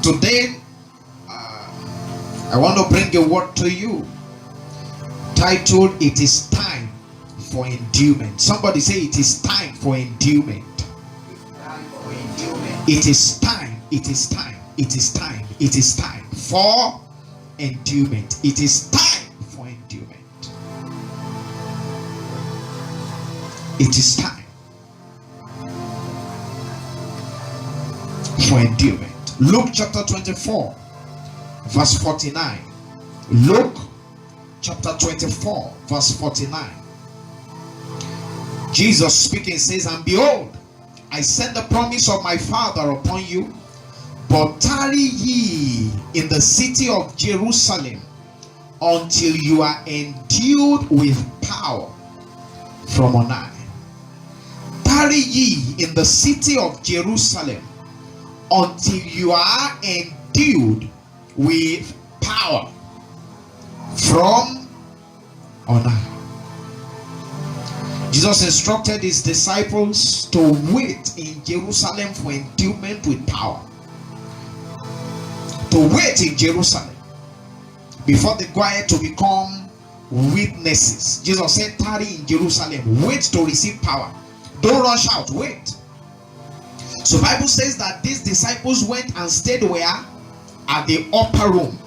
Today, I want to bring a word to you titled, It is Time for Enduement. Somebody say, it is time for enduement. It is time, it is time, it is time, it is time for enduement. It is time for enduement. It is time for enduement. Luke chapter 24, verse 49. Luke chapter 24, verse 49. Jesus speaking says, and behold, I send the promise of my Father upon you, but tarry ye in the city of Jerusalem until you are endued with power from on high. Tarry ye in the city of Jerusalem until you are endued with power from on high. Jesus instructed his disciples to wait in Jerusalem for enduement with power. To wait in Jerusalem before they go ahead to become witnesses. Jesus said, tarry in Jerusalem, wait to receive power. Don't rush out, wait. So Bible says that these disciples went and stayed where? At the upper room,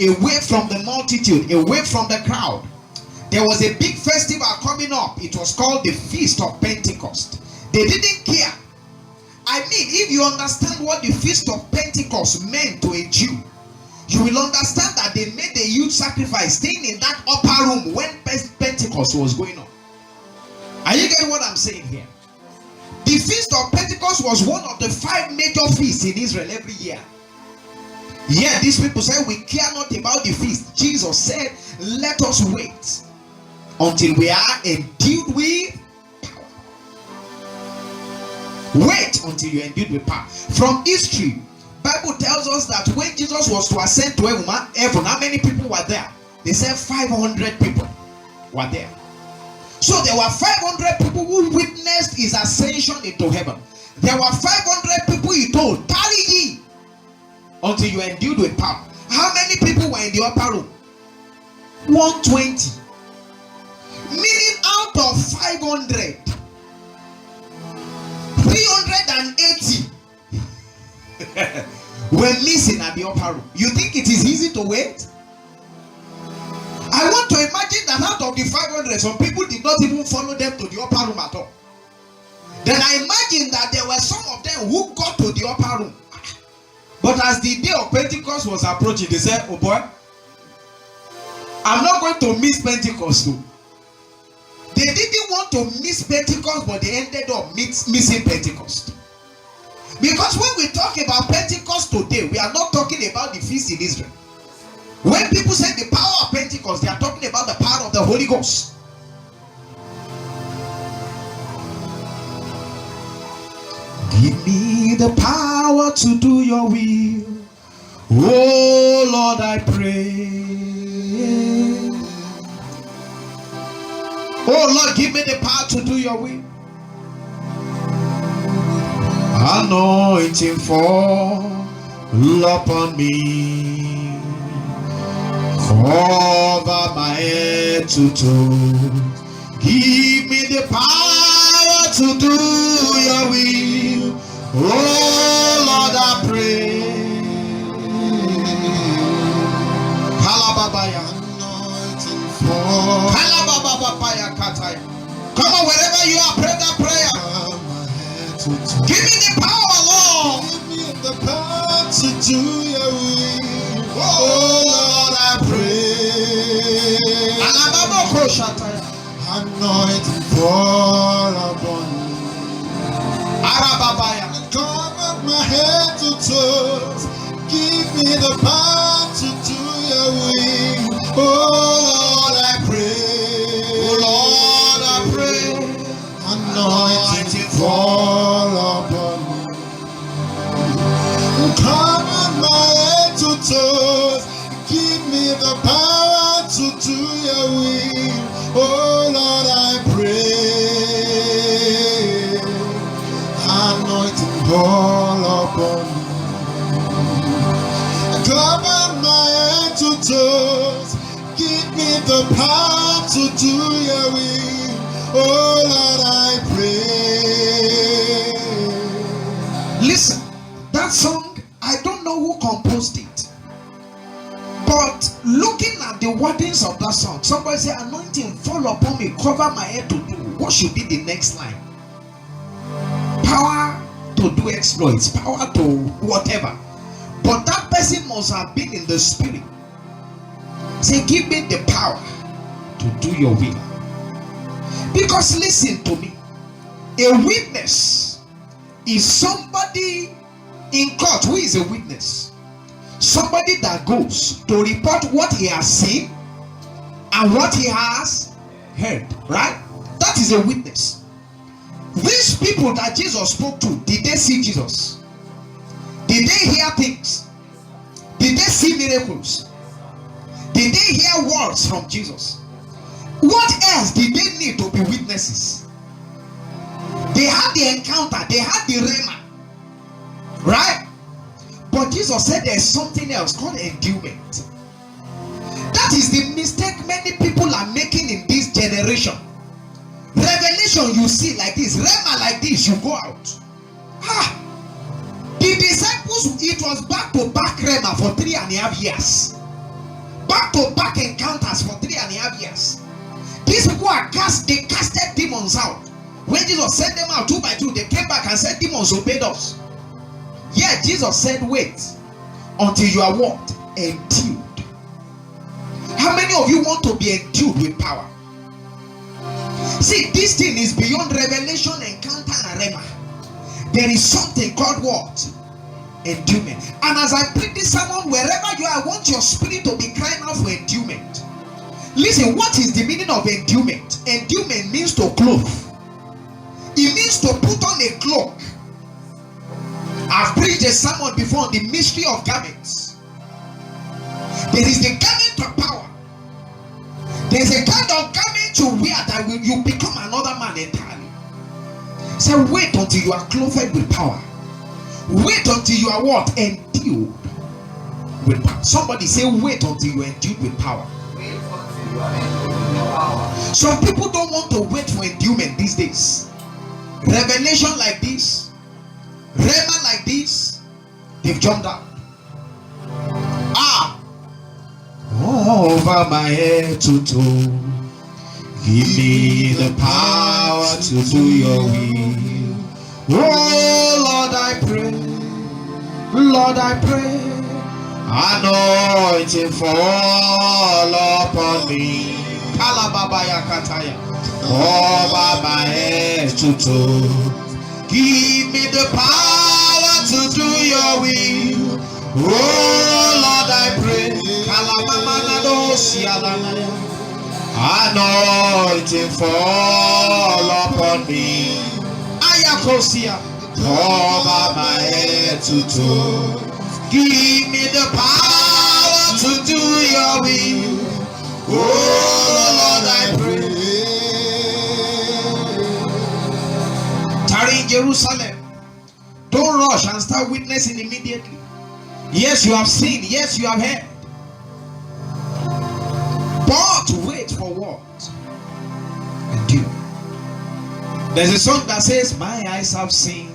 away from the multitude, away from the crowd. There was a big festival coming up. It was called the Feast of Pentecost. They didn't care. I mean, if you understand what the Feast of Pentecost meant to a Jew, you will understand that they made a huge sacrifice staying in that upper room when Pentecost was going on. Are you getting what I'm saying here? The Feast of Pentecost was one of the 5 major feasts in Israel every year. Yeah, these people say we care not about the feast. Jesus said, let us wait until we are endued with power. Wait until you are endued with power. From history, Bible tells us that when Jesus was to ascend to heaven, how many people were there? They said 500 people were there. So there were 500 people who witnessed his ascension into heaven. There were 500 people he told, tarry ye until you are endued with power. How many people were in the upper room? 120. Meaning out of 500, 380 were missing at the upper room. You think it is easy to wait? I want to imagine that out of the 500, some people did not even follow them to the upper room at all. Then I imagine that there were some of them who got to the upper room. But as the day of Pentecost was approaching, they said, oh boy, I'm not going to miss Pentecost too. They didn't want to miss Pentecost, but they ended up missing Pentecost. Because when we talk about Pentecost today, we are not talking about the feast in Israel. When people say the power of Pentecost, they are talking about the power of the Holy Ghost. Give me the power to do your will. Oh Lord, I pray. Oh Lord, give me the power to do your will. Anointing fall upon me. Cover my head to toe. Give me the power to do your will. Oh Lord, I pray. Kalababaya. Anointing fall. Kalababaya kataya. Come on, wherever you are, pray that prayer. Give me the power, Lord. Give me the power to do your will. Oh Lord, I pray. Anointing fall upon me. Arababaya. Cover my head to toes. Give me the power to do your will. Oh Lord, I pray. Oh Lord, I pray. Anointing fall upon me. Cover my head to toes. Give me the power to do your will. Oh Lord, I pray. Anointing fall upon me. Cover my head to toes. Give me the power to do your will. Oh Lord, I pray. Listen, that song, I don't know who composed it. But looking at the wordings of that song, somebody say, anointing fall upon me, cover my head to do. What should be the next line? Power to do exploits, power to whatever. But that person must have been in the spirit. Say, give me the power to do your will. Because listen to me, a witness is somebody in court who is a witness. Somebody that goes to report what he has seen and what he has heard, right? That is a witness. These people that Jesus spoke to, did they see Jesus? Did they hear things? Did they see miracles? Did they hear words from Jesus? What else did they need to be witnesses? They had the encounter, they had the rhema, right? But Jesus said there's something else called endurement. That is the mistake many people are making in this generation. Revelation you see like this, rhema like this, you go out. The disciples, it was back to back rhema for 3.5 years. Back to back encounters for 3.5 years. These people are they casted demons out. When Jesus sent them out 2 by 2, they came back and said, demons obeyed us. Yeah, Jesus said, wait until you are what? Endued. How many of you want to be endued with power? See, this thing is beyond revelation, encounter, and rhema. There is something called what? Enduement. And as I preach this sermon, wherever you are, I want your spirit to be crying out for enduement. Listen, what is the meaning of enduement? Enduement means to clothe. It means to put on a cloak. I've preached a sermon before on the mystery of garments. There is the garment of power. There is a kind of garment you wear that will you become another man entirely. So wait until you are clothed with power. Wait until you are what? Endued with power. Somebody say, wait until you are endued with power. Wait until you are endued with power. Some people don't want to wait for endurement these days. Revelation like this, rhema like this, they've jumped out. Over my head to toe, give me the power to do your will. Oh Lord, I pray, Lord, I pray, anointing fall upon me. Kalababaya kataya. Over my head to toe, give me the power to do your will. Oh Lord, I pray, anointing fall upon me. Ayakosia, over my head to toe, give me the power to do your will. Oh Lord, I pray. Tarry in Jerusalem. Don't rush and start witnessing immediately. Yes, you have seen. Yes, you have heard. But wait for what? Endure. There's a song that says, my eyes have seen,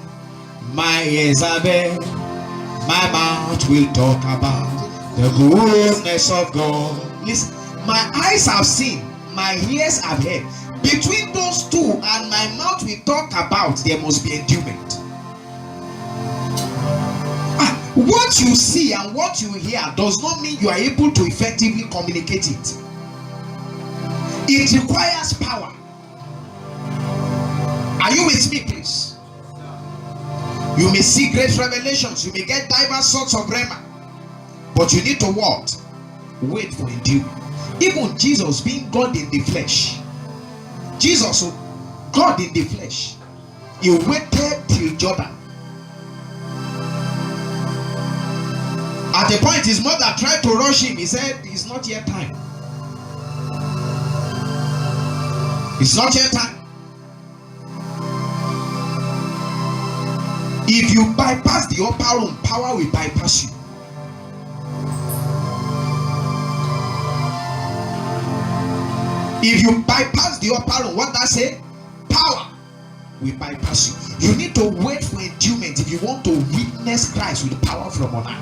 my ears have heard, my mouth will talk about the goodness of God. Listen, my eyes have seen, my ears have heard. Between those two and my mouth will talk about, there must be endurement. What you see and what you hear does not mean you are able to effectively communicate it. It requires power. Are you with me, please? You may see great revelations, you may get diverse sorts of rhema, but you need to what? Wait for endurance. Even Jesus being God in the flesh, Jesus, God in the flesh, he waited till Jordan. At the point his mother tried to rush him, he said, it's not yet time. It's not yet time. If you bypass the upper room, power will bypass you. If you bypass the upper room, what does say? Power will bypass you. You need to wait for enduement if you want to witness Christ with power from on high.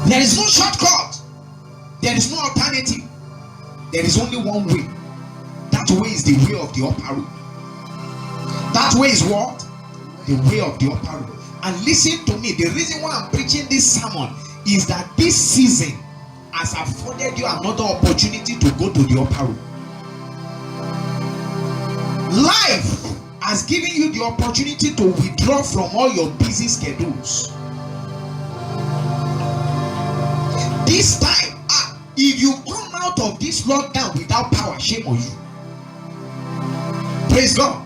There is no shortcut. There is no alternative. There is only one way. That way is the way of the upper room. That way is what? The way of the upper room. And listen to me, the reason why I'm preaching this sermon is that this season has afforded you another opportunity to go to the upper room. Life has given you the opportunity to withdraw from all your busy schedules. This time, if you come out of this lockdown without power, shame on you. Praise God.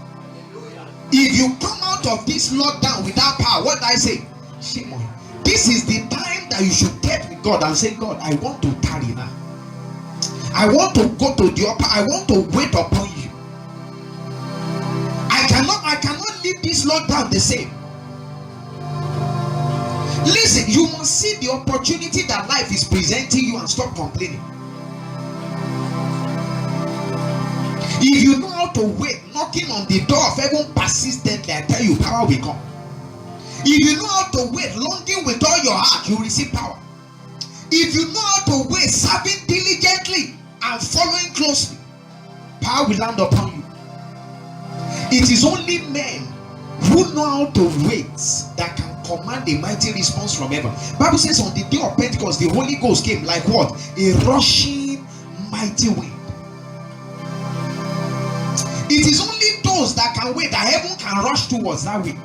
If you come out of this lockdown without power, what do I say? Shame on you. This is the time that you should get with God and say, God, I want to tarry now. I want to go to the upper. I want to wait upon you. I cannot leave this lockdown the same. Listen, you must see the opportunity that life is presenting you and stop complaining. If you know how to wait, knocking on the door of heaven persistently, I tell you, power will come. If you know how to wait, longing with all your heart, you receive power. If you know how to wait, serving diligently and following closely, power will land upon you. It is only men who know how to wait that can command a mighty response from heaven. Bible says on the day of Pentecost, the Holy Ghost came like what? A rushing mighty wind. It is only those that can wait that heaven can rush towards that way.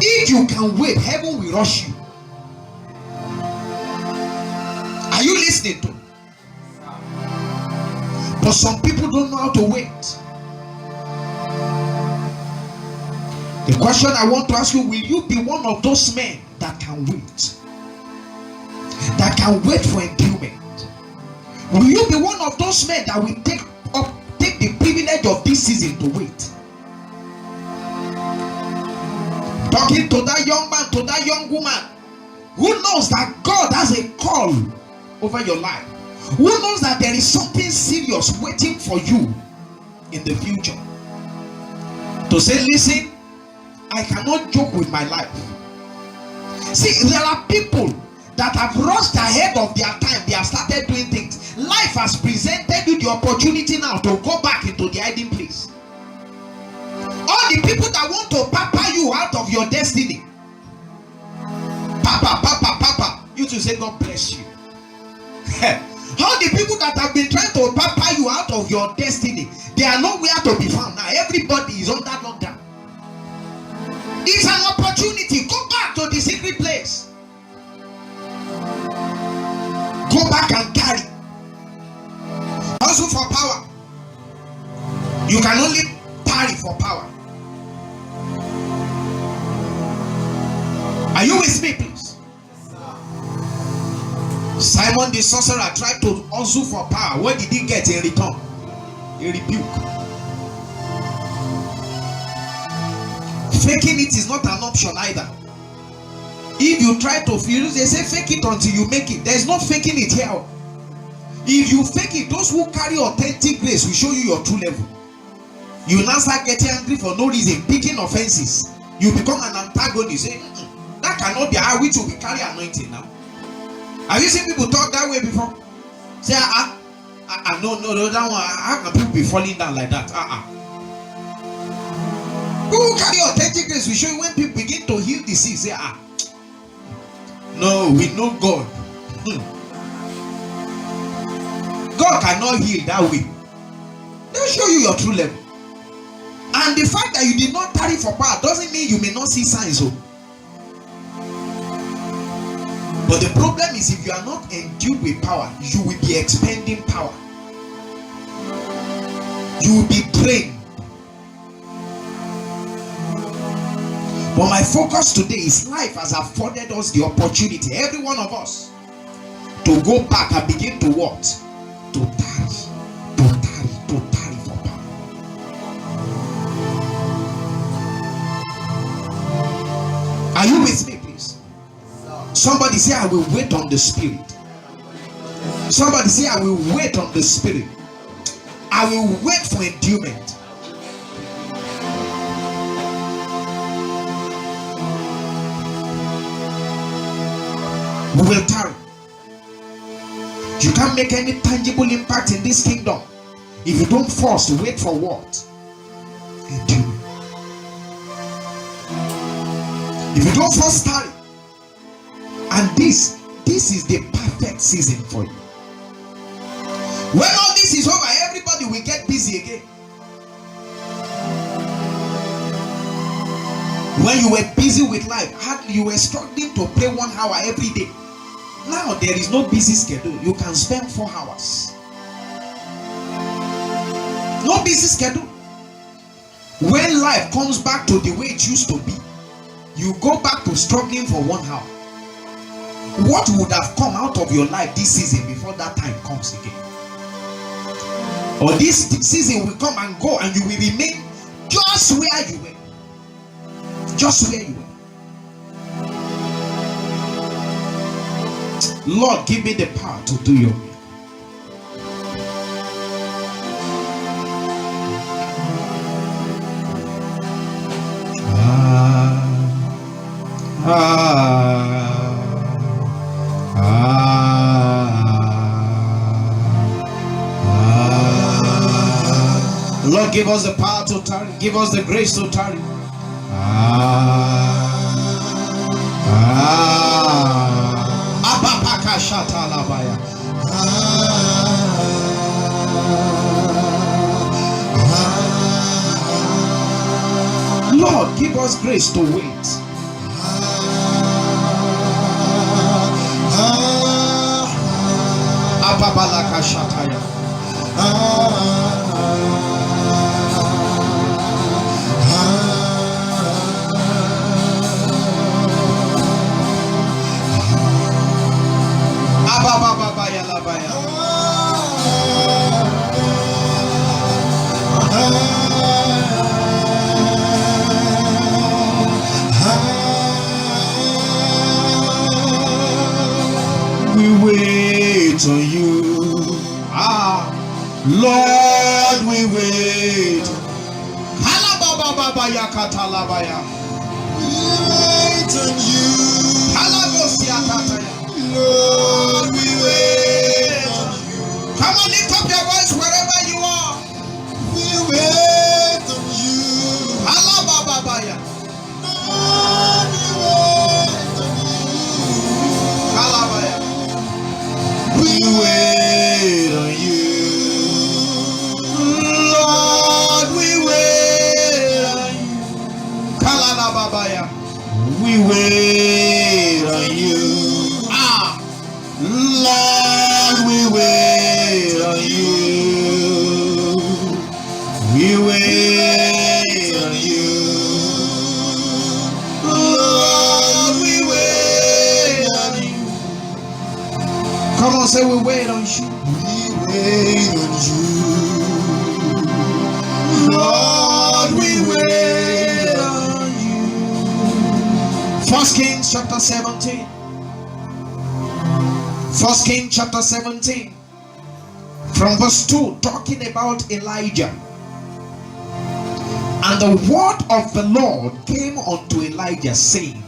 If you can wait, heaven will rush you. Are you listening to me? But some people don't know how to wait. The question I want to ask you, will you be one of those men that can wait? That can wait for enduement? Will you be one of those men that will take the privilege of this season to wait? Talking to that young man, to that young woman who knows that God has a call over your life, who knows that there is something serious waiting for you in the future, to say, listen, I cannot joke with my life. See, there are people that have rushed ahead of their time. They have started doing things. Life has presented you the opportunity now to go back into the hiding place. All the people that want to papa you out of your destiny, papa, you to say God bless you. All the people that have been trying to papa you out of your destiny, they are nowhere to be found now. Everybody is under lockdown. It's an opportunity. Go back to the secret place. Go back and tarry. Also for power. You can only tarry for power. Are you with me, please? Simon the sorcerer tried to also for power. What did he get in return? A rebuke. Faking it is not an option either. If you try to feel, they say fake it until you make it. There is no faking it here. If you fake it, those who carry authentic grace will show you your true level. You now start getting angry for no reason, picking offenses. You become an antagonist. Say, that cannot be how we should be carry anointing now. Have you seen people talk that way before? Say, no, that one. How can people be falling down like that? Who carry authentic grace will show you when people begin to heal the sick. Say, no, we know God. God cannot heal that way. They'll show you your true level. And the fact that you did not tarry for power doesn't mean you may not see signs. But the problem is, if you are not endued with power, you will be expending power. You will be drained. But my focus today is life has afforded us the opportunity, every one of us, to go back and begin to what? To tarry for power. Are you with me, please? Somebody say, I will wait on the Spirit. Somebody say, I will wait on the Spirit. I will wait for enduement. We will tarry. You can't make any tangible impact in this kingdom if you don't first wait for what? Enduement. If you don't first tarry, and this is the perfect season for you. When all this is over, everybody will get busy again. When you were busy with life, you were struggling to pray 1 hour every day. Now there is no busy schedule. You can spend 4 hours. No busy schedule. When life comes back to the way it used to be, you go back to struggling for 1 hour. What would have come out of your life this season before that time comes again? Or this season will come and go and you will remain just where you were. Just where you were. Lord, give me the power to do your will. Lord, give us the power to tarry. Give us the grace to tarry. Lord, give us grace to wait. We wait on you. Lord, we wait. We wait on you. Lord, we wait on you. Come on, lift up your voice wherever you are. We wait on you. Lord, we wait on you. We wait on you. Lord, we wait on you. We wait on you. Lord, we wait on you. We wait on you. Lord, we wait on you. Come on, say we wait on you. We wait on you. Lord, we wait on you. 1 Kings chapter 17. 1 Kings chapter 17 from verse 2, talking about Elijah. And the word of the Lord came unto Elijah, saying,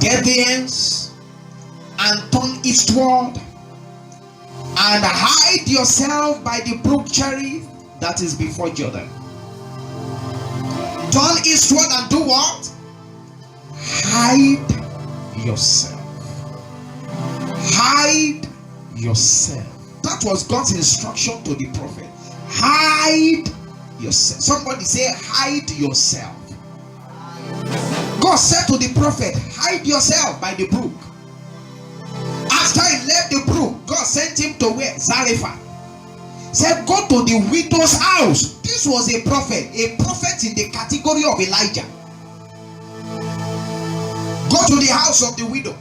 Get thee hence and turn eastward and hide yourself by the brook Cherith that is before Jordan. Turn eastward and do what? Hide yourself. Hide yourself. That was God's instruction to the prophet. Hide yourself. Somebody say, hide yourself. God said to the prophet, hide yourself by the brook. After he left the brook, God sent him to where? Zarephath. Said, go to the widow's house. This was a prophet in the category of Elijah. Go to the house of the widow.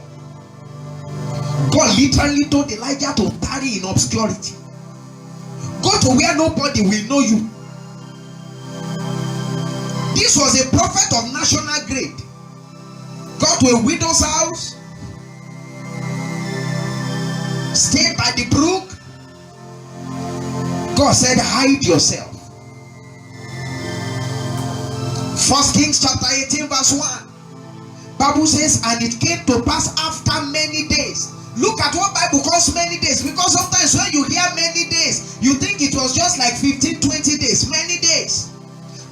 God literally told Elijah to tarry in obscurity. Go to where nobody will know you. This was a prophet of national grade. Go to a widow's house. Stay God said, hide yourself. 1 Kings chapter 18 verse 1. Bible says, and it came to pass after many days. Look at what Bible calls many days, because sometimes when you hear many days, you think it was just like 15, 20 days. Many days.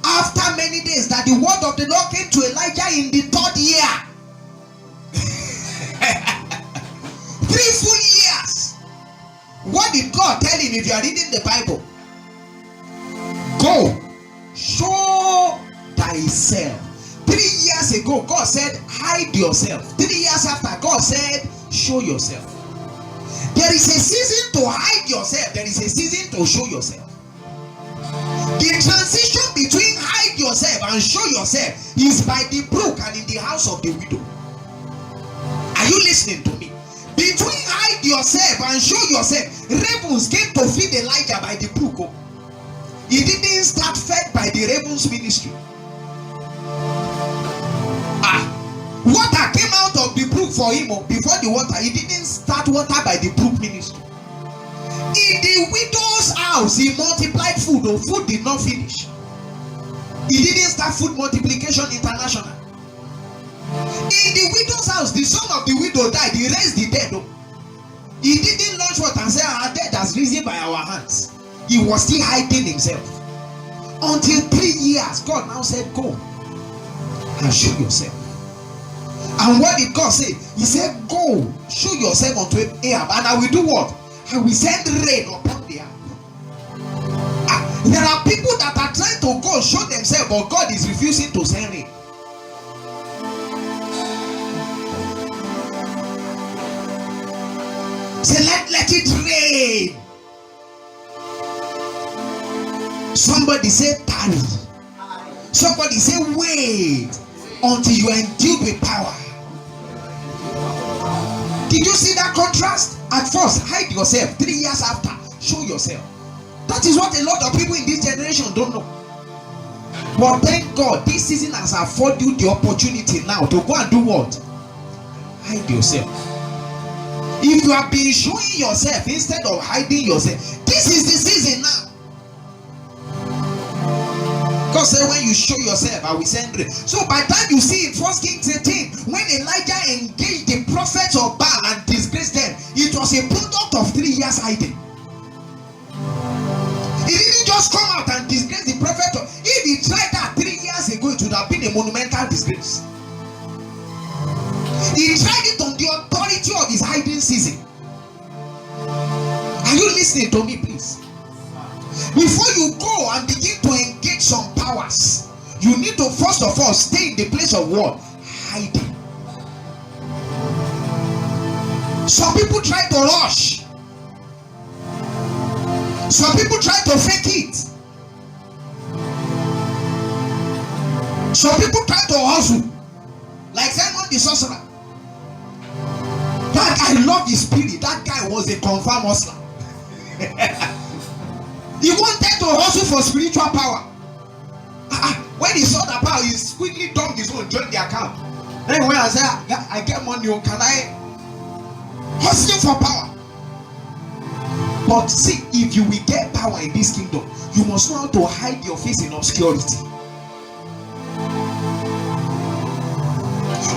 After many days, that the word of the Lord came to Elijah in the 3rd year. 3 full years. What did God tell him? If you are reading the Bible, go, show thyself. 3 years ago, God said, hide yourself. 3 years after, God said, show yourself. There is a season to hide yourself. There is a season to show yourself. The transition between hide yourself and show yourself is by the brook and in the house of the widow. Are you listening to me? Between hide yourself and show yourself, ravens came to feed Elijah by the brook. He didn't start fed by the ravens ministry. Water came out of the brook for him before the water. He didn't start water by the brook ministry. In the widow's house, he multiplied food. Food did not finish. He didn't start food multiplication international. In the widow's house, the son of the widow died. He raised the dead. He didn't launch water and say, our dead has risen by our hands. He was still hiding himself. Until 3 years, God now said, go and show yourself. And what did God say? He said, go, show yourself unto Ahab, and I will do what? I will send rain upon the earth. There are people that are trying to go show themselves, but God is refusing to send rain. Say, let it rain. Somebody say, tarry. Somebody say, wait until you are endued with power. Did you see that contrast? At first, hide yourself. 3 years after, show yourself. That is what a lot of people in this generation don't know. But thank God, this season has afforded you the opportunity now to go and do what? Hide yourself. If you have been showing yourself instead of hiding yourself, this is the season now. God said, when you show yourself, I will send rain. So by the time you see in 1 Kings 18, when Elijah engaged the prophets of Baal and disgraced them, it was a product of 3 years hiding. He didn't just come out and disgrace the prophet. If he tried that 3 years ago, it would have been a monumental disgrace. He tried it on the authority of his hiding season. Are you listening to me, please? Before you go and begin to engage some powers, you need to first of all stay in the place of what? Hiding. Some people try to rush. Some people try to fake it. Some people try to hustle. Like Simon the sorcerer. That guy loved his spirit. That guy was a confirmed hustler. He wanted to hustle for spiritual power. When he saw that power, he quickly dumped his own, joined the account. Then when I said, I get money, can I hustle for power? But see, if you will get power in this kingdom, you must know how to hide your face in obscurity.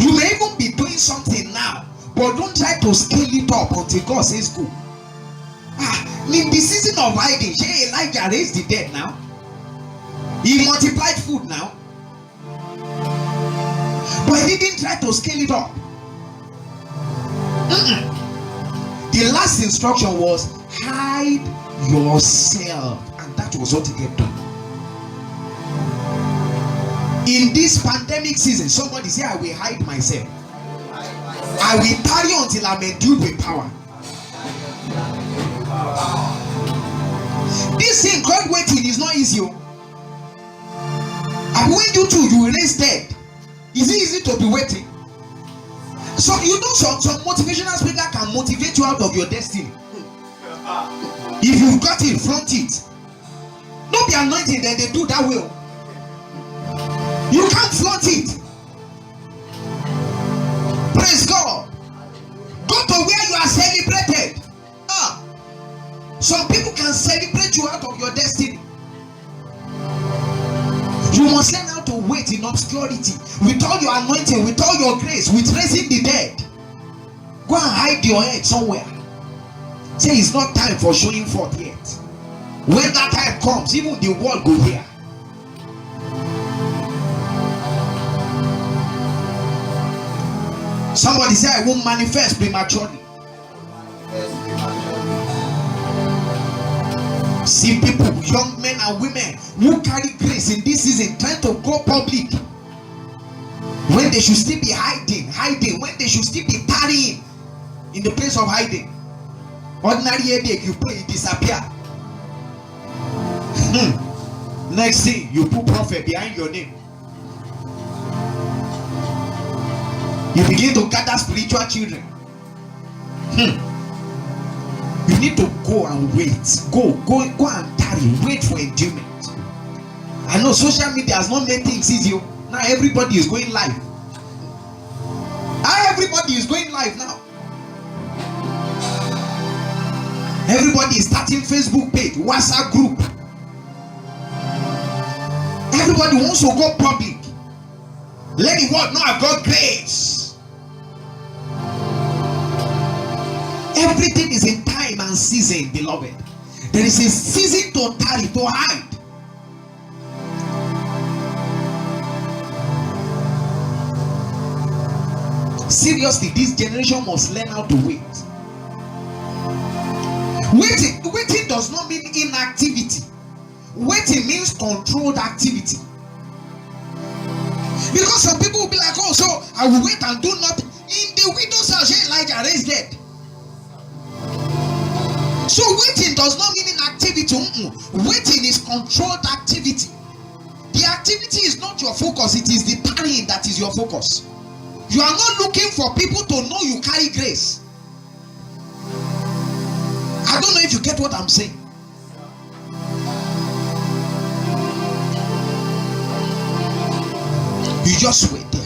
You may even be doing something now, but don't try to scale it up until God says go. In the season of hiding, Elijah raised the dead now. He multiplied food now. But he didn't try to scale it up. The last instruction was hide yourself. And that was what he kept doing. In this pandemic season, somebody say, I will hide myself. I will tarry until I'm endued with power. This thing called waiting is not easy. And when you too, you will raise dead. Is it easy to be waiting? So you know some motivational speaker can motivate you out of your destiny. If you've got it, flaunt it. Don't be anointed then they do that way. You can't flaunt it. Praise God. Go to where you are celebrated. Some people can celebrate you out of your in obscurity, with all your anointing, with all your grace, with raising the dead. Go and hide your head somewhere. Say it's not time for showing forth yet. When that time comes, even the world will hear. Somebody say, I won't manifest prematurely. See people, young men and women who carry grace in this season trying to go public when they should still be hiding, when they should still be tarrying in the place of hiding. Ordinary headache, you pray, it disappear. Next thing, you put prophet behind your name. You begin to gather spiritual children. You need to go and wait. Go and tarry. Wait for enduement. I know social media has not made things easy. Now everybody is going live. Everybody is going live now. Everybody is starting Facebook page, WhatsApp group. Everybody wants to go public. Let the world know I've got grace. Everything is in time and season, beloved. There is a season to tarry, to hide. Seriously, this generation must learn how to wait. Waiting does not mean inactivity. Waiting means controlled activity. Because some people will be like, oh, so I will wait and do nothing. In the widow's house, Elijah raised dead. So waiting does not mean inactivity. Waiting is controlled activity. The activity is not your focus, it is the tarrying that is your focus. You are not looking for people to know you carry grace. I don't know if you get what I'm saying. You just wait there.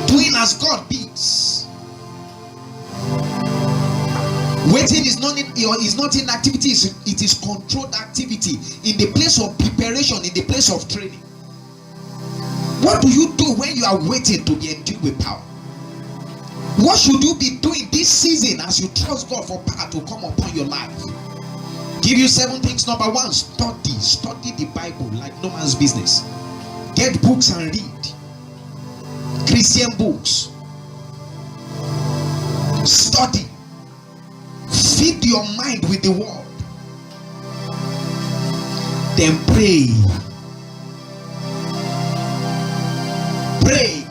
Doing as God bids. Waiting is not inactivity, it is controlled activity in the place of preparation, in the place of training. What do you do when you are waiting to be endued with power? What should you be doing this season as you trust God for power to come upon your life? Give you 7 things. Number 1, study the Bible like no man's business. Get books and read Christian books. Study. Feed your mind with the word. Then pray. Pray.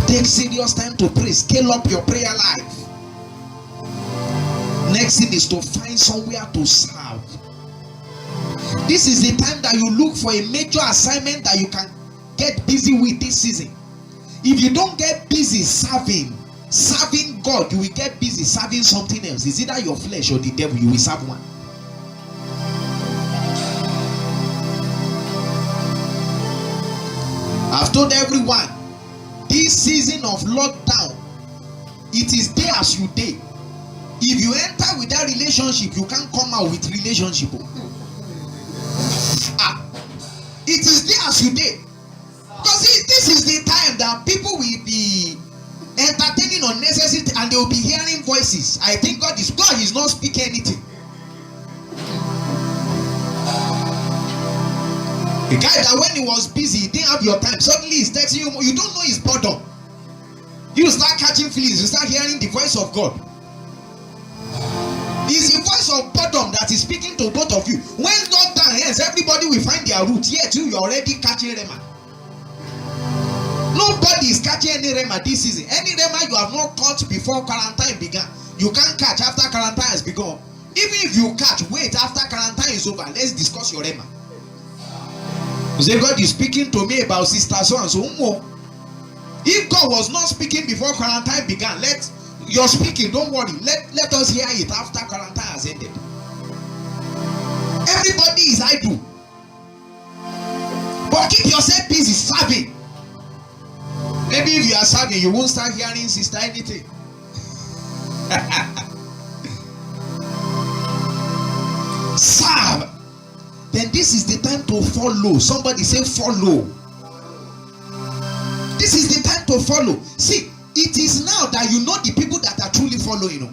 Take serious time to pray. Scale up your prayer life. Next thing is to find somewhere to serve. This is the time that you look for a major assignment that you can get busy with this season. If you don't get busy serving God, you will get busy serving something else. It's either your flesh or the devil. You will serve one. I've told everyone, this season of lockdown, it is day as you day. If you enter with that relationship, you can't come out with relationship. It is day as you day. Because this is the time that people will be entertaining unnecessary and they will be hearing voices. I think God is not speaking anything. The guy that when he was busy, he didn't have your time. Suddenly he's texting you. You don't know his boredom. You start catching feelings. You start hearing the voice of God. It's the voice of boredom that is speaking to both of you. When lockdown ends, everybody will find their route. Yet you're already catching Rema. Nobody is catching any Rema this season. Any Rema you have not caught before quarantine began, you can't catch after quarantine has begun. Even if you catch, wait after quarantine is over. Let's discuss your Rema. You say, God is speaking to me about sister so and so. If God was not speaking before quarantine began, you're speaking, don't worry. Let us hear it after quarantine has ended. Everybody is idle. But keep yourself busy serving. Maybe if you are serving, you won't start hearing sister anything. then this is the time to follow. Somebody say follow. This is the time to follow. See, it is now that you know the people that are truly following you.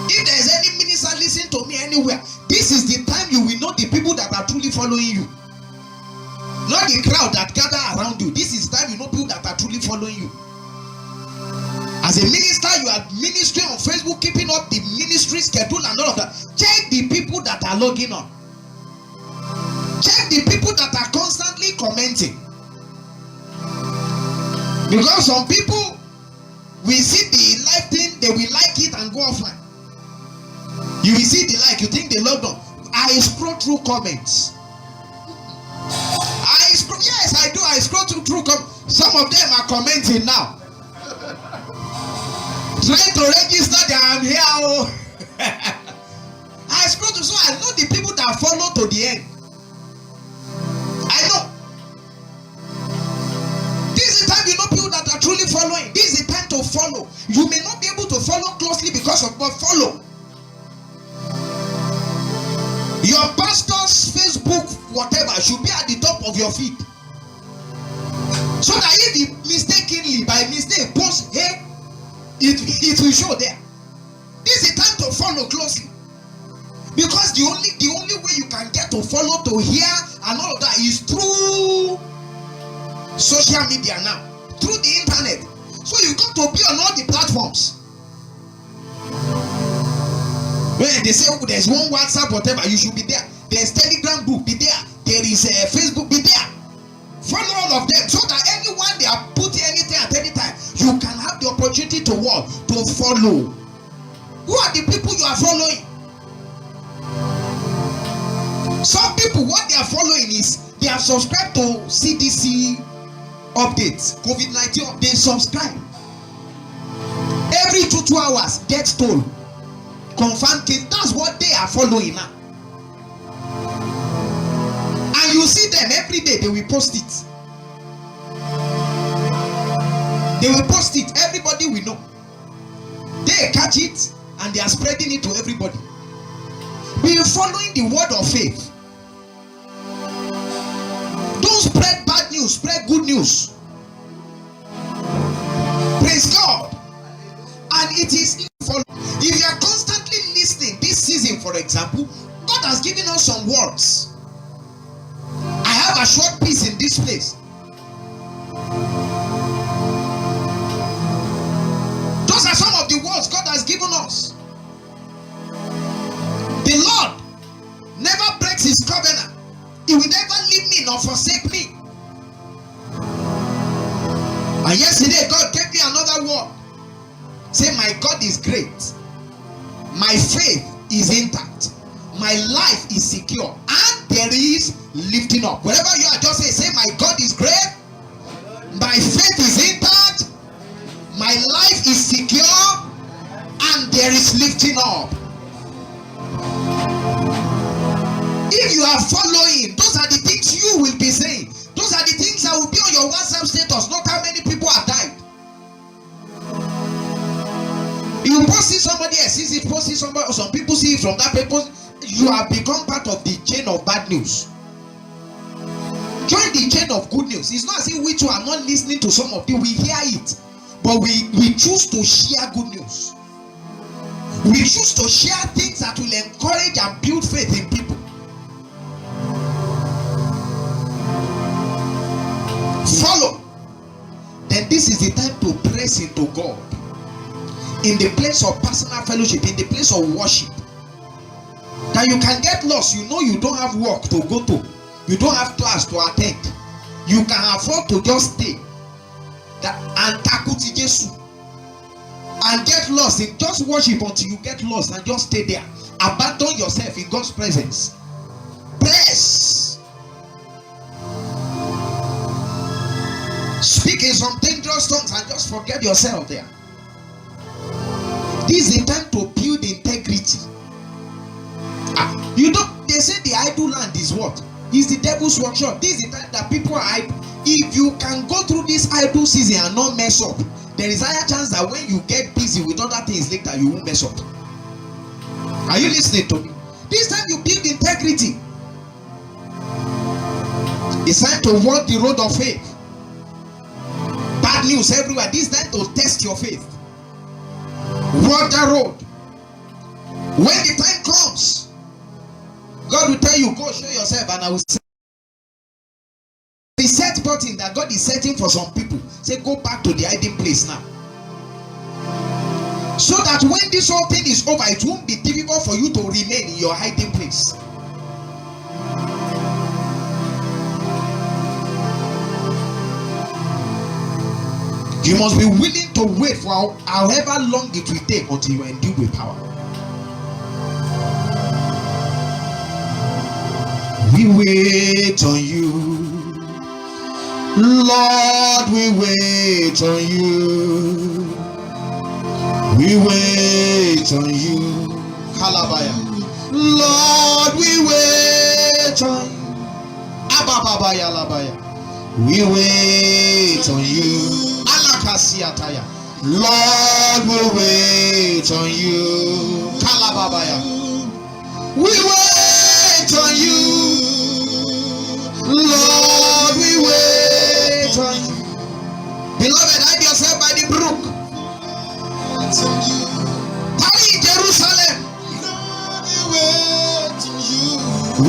If there is any minister listening to me anywhere, this is the time you will know the people that are truly following you. Not the crowd that gather around you. This is the time you know people that are truly following you. As a minister, you are ministering on Facebook, keeping up the ministry schedule and all of that. Check the people that are logging on. Check the people that are constantly commenting. Because some people will see the live thing, they will like it and go offline. You will see the like, you think they logged on. I scroll through comments. Yes, I do. I scroll through comments. Some of them are commenting now. Trying to register that I'm here. Oh. I scroll through, so I know the people that follow to the end. I know. This is the time you know people that are truly following. This is the time to follow. You may not be able to follow closely because of what follow. Your pastor's Facebook, whatever, should be at the top of your feed. So that if he mistakenly, by mistake, post, hey, it will show there. This is the time to follow closely. Because the only way you can get to follow, to hear, and all of that is through social media now. Through the internet. So you got to be on all the platforms. When they say, oh, there's one WhatsApp, whatever, you should be there. There's Telegram book, be there. There is Facebook, be there. Follow all of them so that anyone they are putting anything at any time, you can have the opportunity to walk, to follow. Who are the people you are following? Some people, what they are following is they have subscribed to CDC updates, COVID-19 updates, subscribe. Every 2 hours, get told. Confirmed case, that's what they are following now. And you see them every day, they will post it. They will post it, everybody will know. They catch it and they are spreading it to everybody. Be following the word of faith. Don't spread bad news, spread good news. Praise God. And it is follow. If you are constantly listening this season, for example, God has given us some words. I have a short piece in this place. Those are some of the words God has given us. The Lord never breaks his covenant. He will never leave me nor forsake me. And yesterday God gave me another word. Say, my God is great. My faith is intact. My life is secure. And there is lifting up. Wherever you are, just say, my God is great. My faith is intact. My life is secure. And there is lifting up. If you are following, those are the things you will be saying. Those are the things that will be on your WhatsApp status. Not how many people have died. You post it, somebody else sees it, post it, somebody, or some people see it from that people. You have become part of the chain of bad news. Join the chain of good news. It's not as if we two are not listening to some of you. We hear it, but we choose to share good news. We choose to share things that will encourage and build faith in people. Follow. Then this is the time to press into God. In the place of personal fellowship, in the place of worship. That you can get lost. You know you don't have work to go to. You don't have class to attend. You can afford to just stay. And takuti Jesu. And get lost. Just worship until you get lost and just stay there. Abandon yourself in God's presence. Press. Speak in some dangerous tongues and just forget yourself there. This is the time to build integrity. They say the idle land is what? It's the devil's workshop. This is the time that people are idle. If you can go through this idle season and not mess up, there is a higher chance that when you get busy with other things later, you won't mess up. Are you listening to me? integrity. It's time to walk the road of faith. Bad news everywhere. This time to test your faith. Walk the road. When the time comes, God will tell you, go show yourself, and I will say the set button that God is setting for some people. Say, go back to the hiding place now. So that when this whole thing is over, it won't be difficult for you to remain in your hiding place. You must be willing to wait for however long it will take until you are endued with power. We wait on you, Lord, we wait on you. We wait on you, Kalabaya. Lord, we wait on you, Abababaya Labaya. We wait on you, Alakasiataya. Lord, we wait on you, Kalababaya. We wait on you, Lord, we wait on you. Beloved, hide yourself by the brook. Tarry, Jerusalem.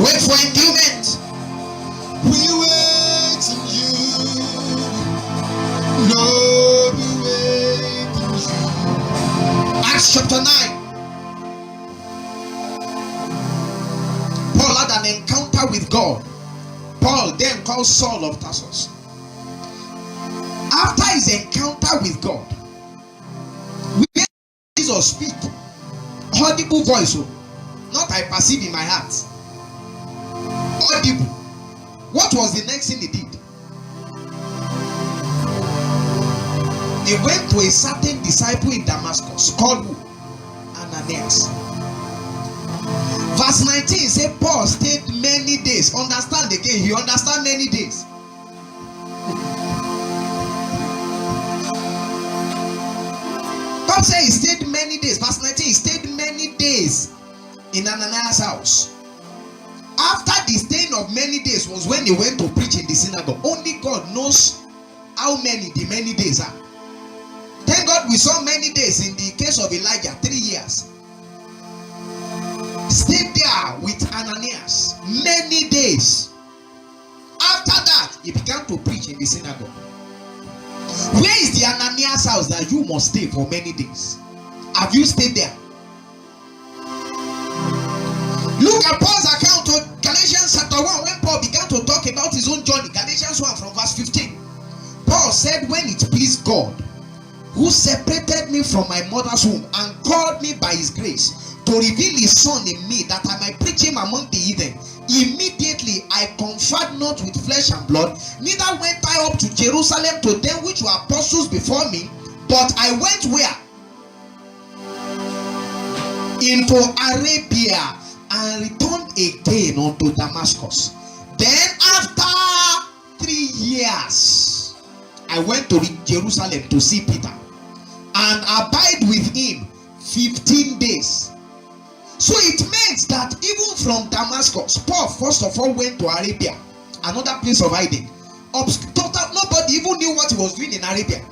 Wait for enduement. We wait on you, Lord, we wait on you. Acts chapter 9. Paul had an encounter with God. Paul, then called Saul of Tarsus. After his encounter with God, we hear Jesus speak. Audible voice, not I perceive in my heart. Audible. What was the next thing he did? He went to a certain disciple in Damascus called who? Ananias. Verse 19 says Paul stayed many days. Understand again, you understand many days. Paul said he stayed many days. Verse 19, he stayed many days in Ananias' house. After the staying of many days was when he went to preach in the synagogue. Only God knows how many the many days are. Thank God we saw many days in the case of Elijah, 3 years. Stayed there with Ananias many days. After that, he began to preach in the synagogue. Where is the Ananias house that you must stay for many days? Have you stayed there? Look at Paul's account of Galatians chapter 1 when Paul began to talk about his own journey. Galatians 1 from verse 15. Paul said, when it pleased God, who separated me from my mother's womb and called me by his grace to reveal his son in me, that I might preach him among the heathen. Immediately I conferred not with flesh and blood, neither went I up to Jerusalem to them which were apostles before me, but I went where? Into Arabia, and returned again unto Damascus. Then after 3 years, I went to Jerusalem to see Peter and abide with him 15 days. So it means that even from Damascus, Paul first of all went to Arabia, another place of hiding. Nobody even knew what he was doing in Arabia.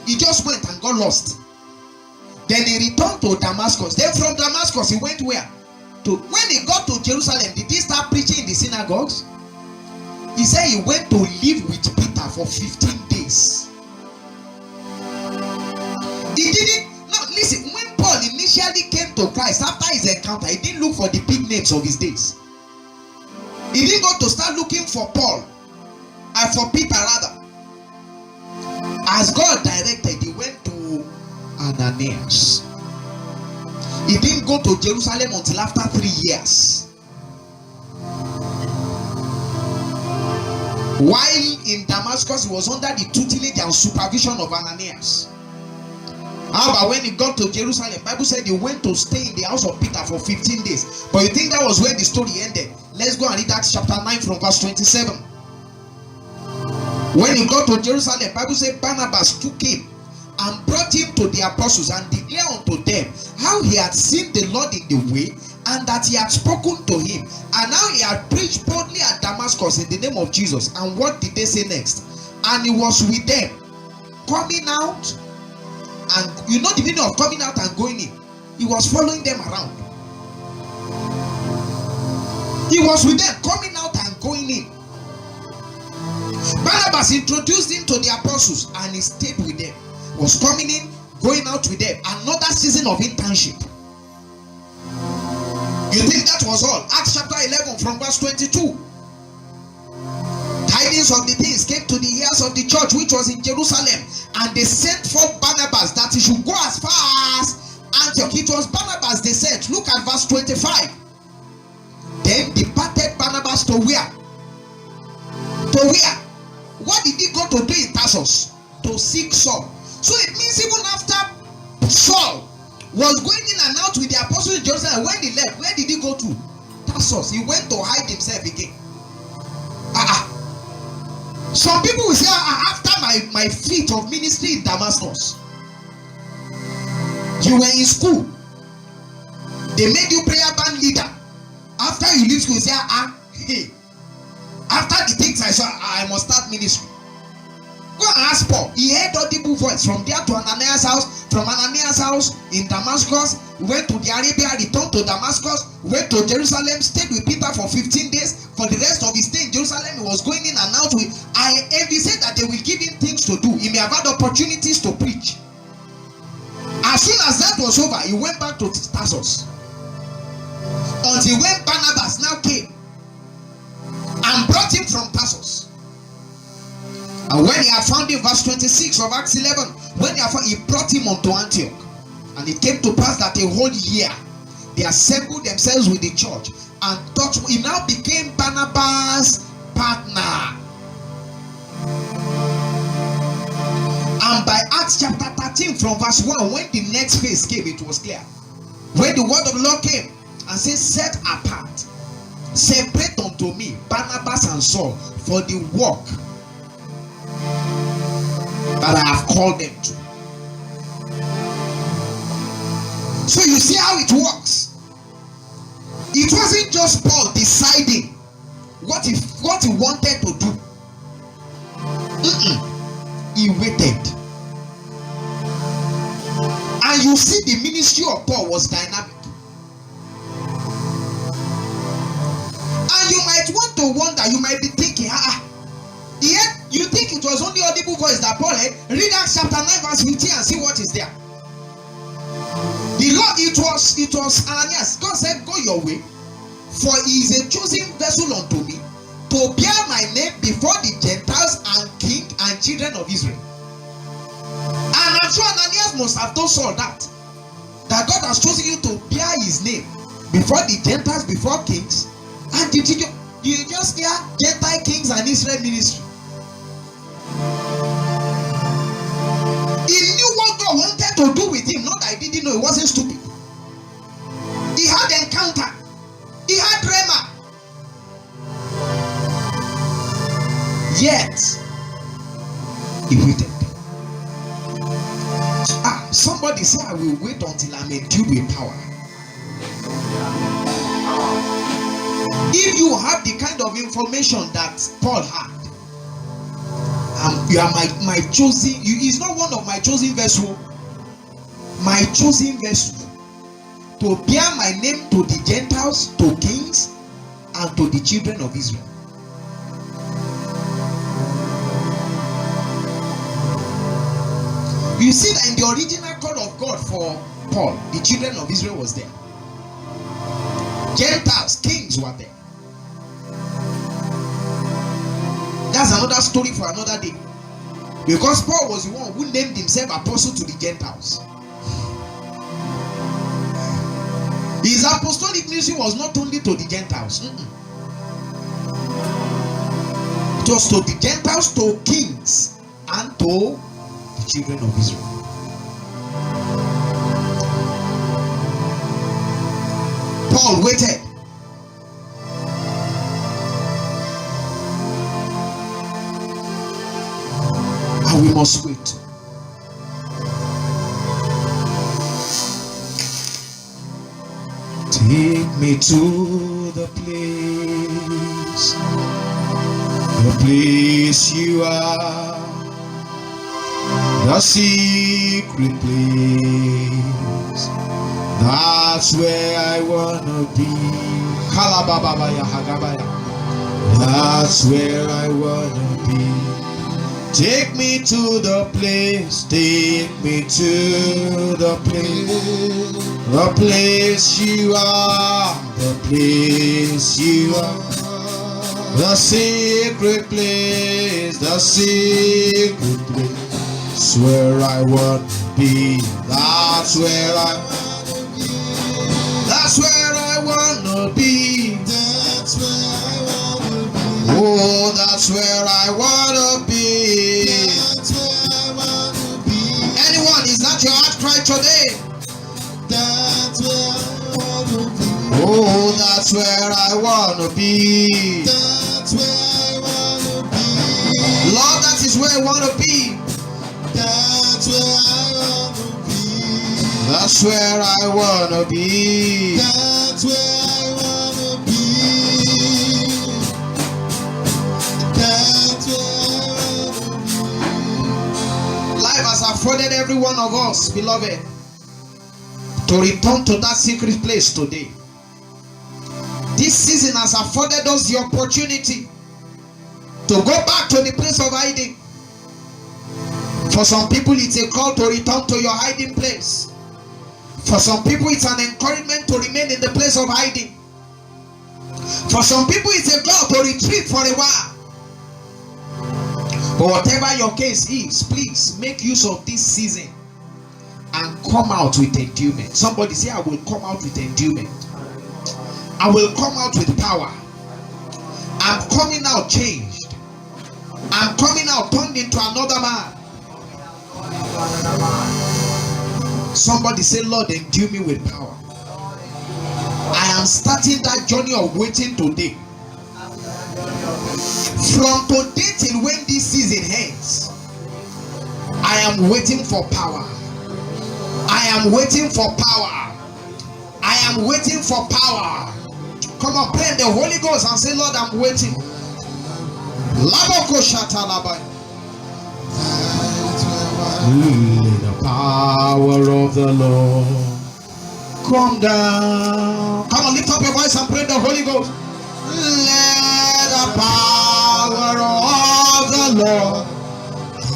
He just went and got lost. Then he returned to Damascus. Then from Damascus he went where? When he got to Jerusalem, did he start preaching in the synagogues? He said he went to live with Peter for 15 days. He didn't. Now listen, when Paul initially came to Christ after his encounter, he didn't look for the big names of his days. He didn't go to start looking for Paul and for Peter rather. As God directed, he went to Ananias. He didn't go to Jerusalem until after 3 years. While in Damascus, he was under the tutelage and supervision of Ananias. How about when he got to Jerusalem? The Bible said he went to stay in the house of Peter for 15 days. But you think that was where the story ended? Let's go and read Acts chapter 9 from verse 27. When he got to Jerusalem, the Bible said Barnabas took him and brought him to the apostles and declared unto them how he had seen the Lord in the way and that he had spoken to him. And now he had preached boldly at Damascus in the name of Jesus. And what did they say next? And he was with them, coming out. And you know the meaning of coming out and going in. He was following them around. He was with them, coming out and going in. Barnabas introduced him to the apostles and he stayed with them. Was coming in, going out with them. Another season of internship. You think that was all? Acts chapter 11 from verse 22. Tidings of the things came to the ears of the church which was in Jerusalem, and they sent forth Barnabas that he should go as far as Antioch. It was Barnabas they sent. Look at verse 25. Then departed Barnabas to where? To where? What did he go to do in Tarsus? To seek Saul. So it means even after Saul was going in and out with the apostles in Jerusalem, when he left, where did he go to? Tarsus. He went to hide himself again. Some people will say, after my feat of ministry in Damascus, you were in school, they made you prayer band leader. After you leave school, you say, hey, after the things I saw, I must start ministry. Go and ask Paul. He heard audible voice from there to Ananias' house. From Ananias' house in Damascus, went to the Arabia, returned to Damascus, went to Jerusalem, stayed with Peter for 15 days. For the rest of his stay in Jerusalem, he was going in and out with. If he said that they will give him things to do, he may have had opportunities to preach. As soon as that was over, he went back to Tarsus. Until when Barnabas now came and brought him from Tarsus. And when he had found him, verse 26 of Acts 11, when he had found, he brought him unto Antioch. And it came to pass that a whole year they assembled themselves with the church and taught. He now became Barnabas' partner. And by Acts chapter 13 from verse 1, when the next phase came, it was clear. When the word of the Lord came and said, set apart, separate unto me Barnabas and Saul for the work that I have called them to. So you see how it works. It wasn't just Paul deciding what he wanted to do. He waited. And you see the ministry of Paul was dynamic. And you might want to wonder, you might be thinking, yet you think it was only audible voice that Paul had. Read Acts chapter 9 verse 15 and see what is there. The Lord, it was Ananias. God said, go your way, for he is a chosen vessel unto me to bear my name before the Gentiles and king and children of Israel. And I'm sure Ananias must have told Saul that God has chosen you to bear his name before the Gentiles, before kings. And did you just hear Gentile kings and Israel ministry? He knew what God wanted to do with him. Not that he didn't know. He wasn't stupid. He had encounter. He had rhema. Yet he waited. Somebody say, I will wait until I'm endued with power. If you have the kind of information that Paul had, you are my chosen. He's not one of my chosen vessel. My chosen vessel to bear my name to the Gentiles, to kings, and to the children of Israel. You see that in the original call of God for Paul, the children of Israel was there. Gentiles, kings were there. That's another story for another day. Because Paul was the one who named himself apostle to the Gentiles. His apostolic ministry was not only to the Gentiles. It was to the Gentiles, to kings, and to the children of Israel. Paul waited. And we must wait. Take me to the place you are, the secret place. That's where I wanna be. Kalababaya Hagabaya. That's where I wanna be. Take me to the place, take me to the place you are, the place you are, the secret place, that's where I want to be. That's where I wanna be. That's where I wanna be. Oh, that's where I wanna be. That's where I wanna be. Anyone, is that your heart cry today? That's where I wanna be. Oh, that's where I wanna be. That's where I wanna be. Lord, that is where I wanna be. That's where I wanna be. That's where I wanna be. That's where I wanna be. That's where I wanna be. Life has afforded every one of us, beloved, to return to that secret place today. This season has afforded us the opportunity to go back to the place of hiding. For some people, it's a call to return to your hiding place. For some people, it's an encouragement to remain in the place of hiding. For some people, it's a call to retreat for a while. But whatever your case is, please make use of this season and come out with endurement. Somebody say, I will come out with endurement. I will come out with power. I'm coming out changed. I'm coming out turned into another man. Somebody say, Lord, endue me with power. I am starting that journey of waiting today. From today till when this season ends, I am waiting for power. I am waiting for power. I am waiting for power. Come on, pray in the Holy Ghost and say, Lord, I'm waiting. Laboko Shatalabai. Let the power of the Lord come down. Come on, lift up your voice and pray in the Holy Ghost. Let the power of the Lord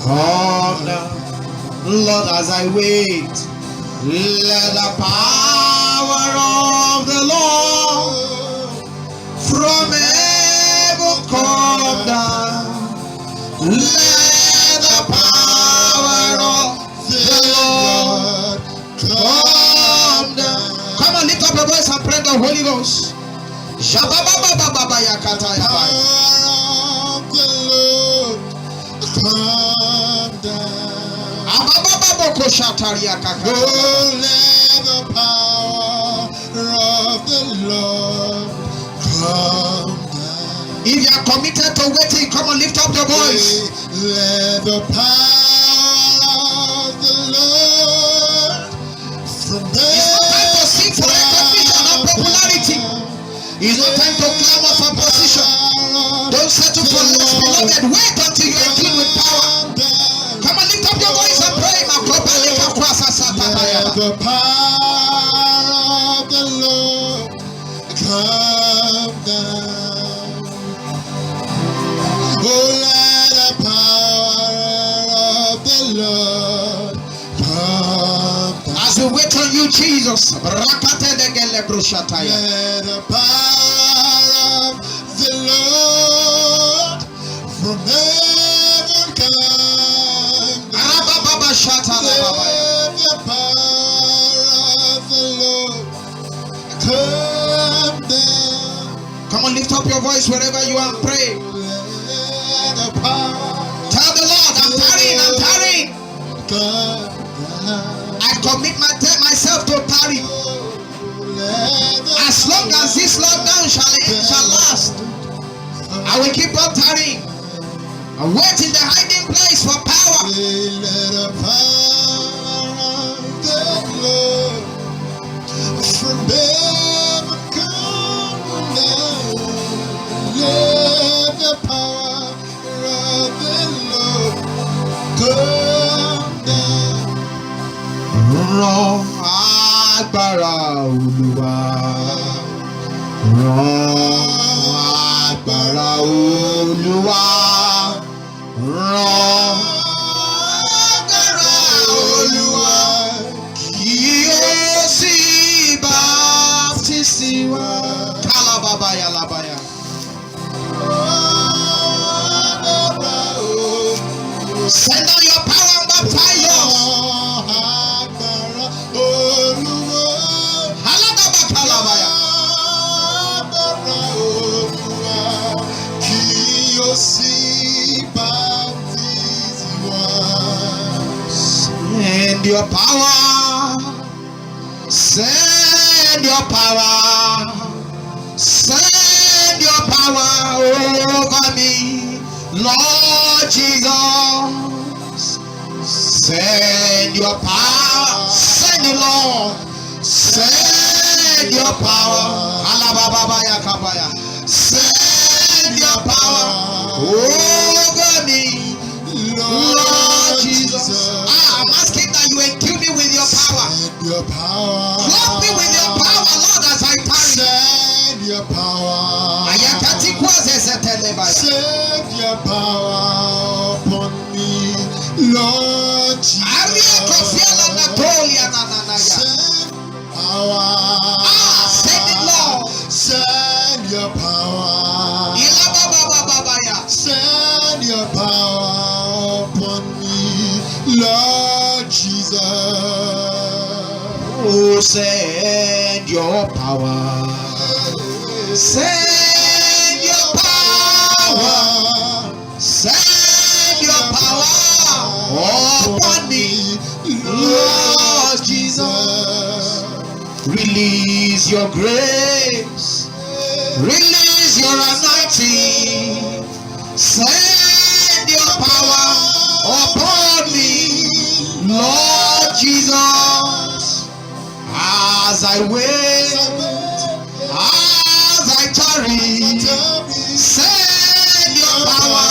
come down. Lord, as I wait, let the power of the Lord from heaven come down. Let the power of the Lord come down. Come on, lift up your voice and pray the Holy Ghost. Shabababababa yakata yabai. Power of the Lord come down. Ababababoko shataria kaka. Oh, let the power of the Lord come down. If you are committed to waiting, come on, lift up your voice. Let the power of the Lord from It's not time to seek for recognition or popularity. It's not time to clamor for position. Don't settle for less, beloved. Wait until you are filled with power. Come on, lift up your voice and pray. Let the power of the Lord come down. Oh, let the power of the Lord come down. As we wait on you, Jesus. Let the power of the Lord from heaven come down. Let the power of the Lord come down. Come on, lift up your voice wherever you are and pray. Let the power Tell the Lord, I'm tarrying, I'm tarrying. come down. I commit myself to tarry. As long as this lockdown shall last, I will keep on tarrying. I wait in the hiding place for power. Let the power of the Lord from heaven come agbára Olúwa. Rán agbára Olúwa. Rán agbára Olúwa. Kí ó sì baptisi wa. Kalababaya labaya. Send out your power and baptize us. Send your power. Send your power. Send your power over me, Lord Jesus. Send your power. Send it, Lord. Send your power. Send your power over me, Lord Jesus. I'm asking that you endue me with your power. Your power. Clothe me with your power, Lord, as I tarry. Send your power. Send your power upon me, Lord Jesus. Send power. Send it, Lord. Send your power. Send your power upon me, Lord Jesus. Oh, send your power. Send your power. Send your power upon me, Lord Jesus. Release your grace. Release your anointing. Send your power upon me, Lord Jesus. As I wait, as I tarry, send your power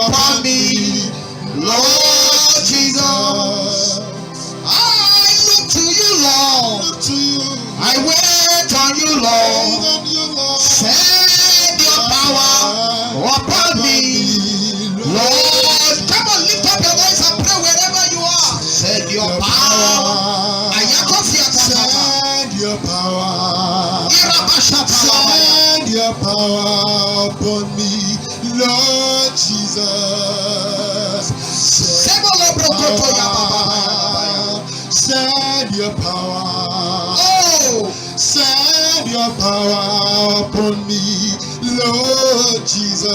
upon me, Lord Jesus. I look to you, Lord. I wait on you, Lord. Send your power upon me, Lord. Come on, lift up your voice and pray wherever you are. Send your power. Send your power. Send your power upon me, Lord Jesus. Send your power. Oh, send your power upon me, Lord Jesus.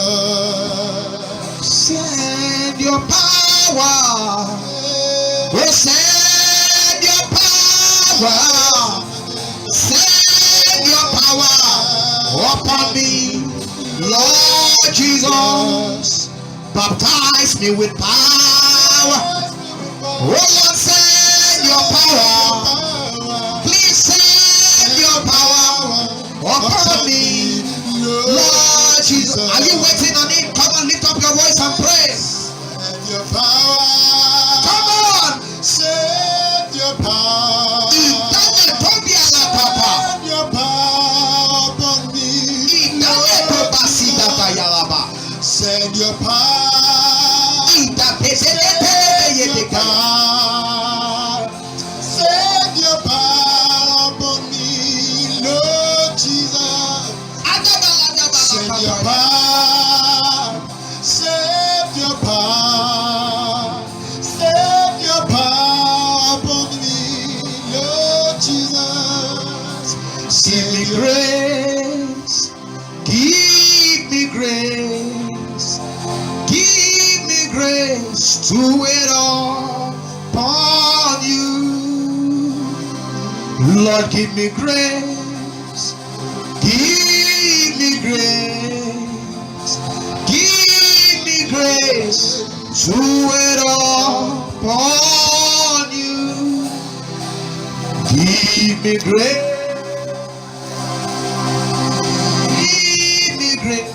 Send your power. Oh, send your power. Send your power upon me, Lord Jesus. Baptize me with power. Oh Lord, send your power. Please send your power upon me, Lord Jesus. Are you waiting on it? Come on, lift up your voice and pray. Send your power. Come on. Send your power. Send your power upon me, Lord Jesus. Send your power. Send your power upon me, Lord Jesus. Send your power. Send your power. Send your power upon me, Lord Jesus. Give me grace. Give me grace. Give me grace to wait upon you. Lord, give me grace. Give me grace. Give me grace to wait upon you. Give me grace. Give me grace.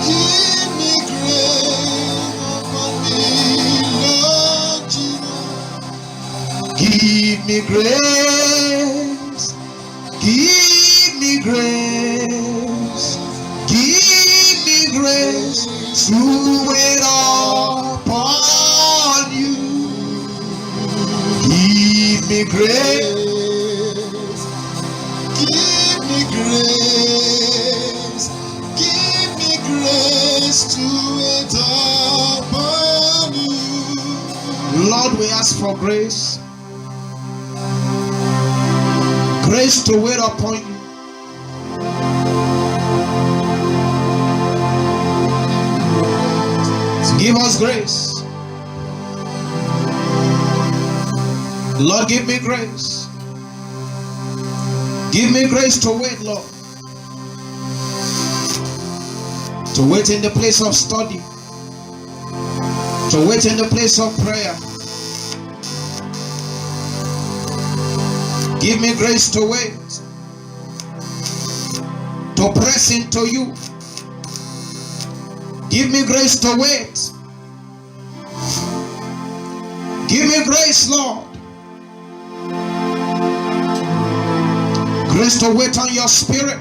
Give me grace upon me, Lord Jesus. Give me grace. Give me grace. Give me grace to wait upon you. Give me grace. Give me grace. Give me grace to wait upon you. Lord, we ask for grace. Grace to wait upon you. Give us grace. Lord, give me grace. Give me grace to wait, Lord. To wait in the place of study. To wait in the place of prayer. Give me grace to wait. To press into you. Give me grace to wait. Give me grace, Lord. Grace to wait on your spirit.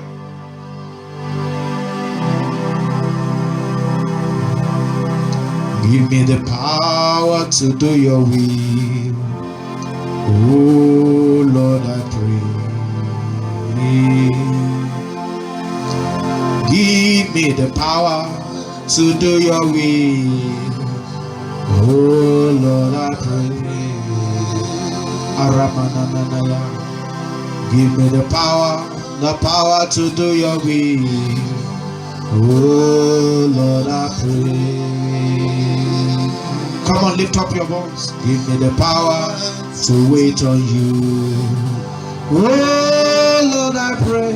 Give me the power to do your will. Oh Lord, I pray. Give me the power to do your will. Oh Lord, I pray. Aramananaya. Give me the power to do your will. Oh Lord, I pray. Come on, lift up your voice. Give me the power to wait on you. Oh Lord, I pray.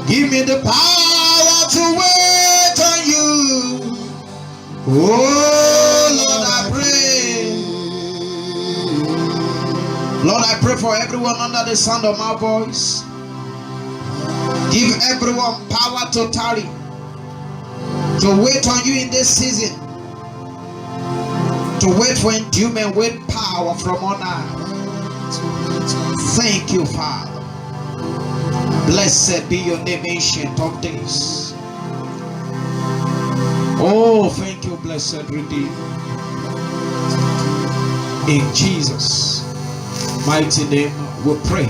Give me the power to wait on you. Oh Lord, I pray. Lord, I pray for everyone under the sound of my voice. Give everyone power to tarry, to wait on you in this season, to wait for enduement with power from on high. Thank you, Father. Blessed be your name, ancient of days. Oh, thank you, blessed Redeemer. In Jesus' mighty name we pray.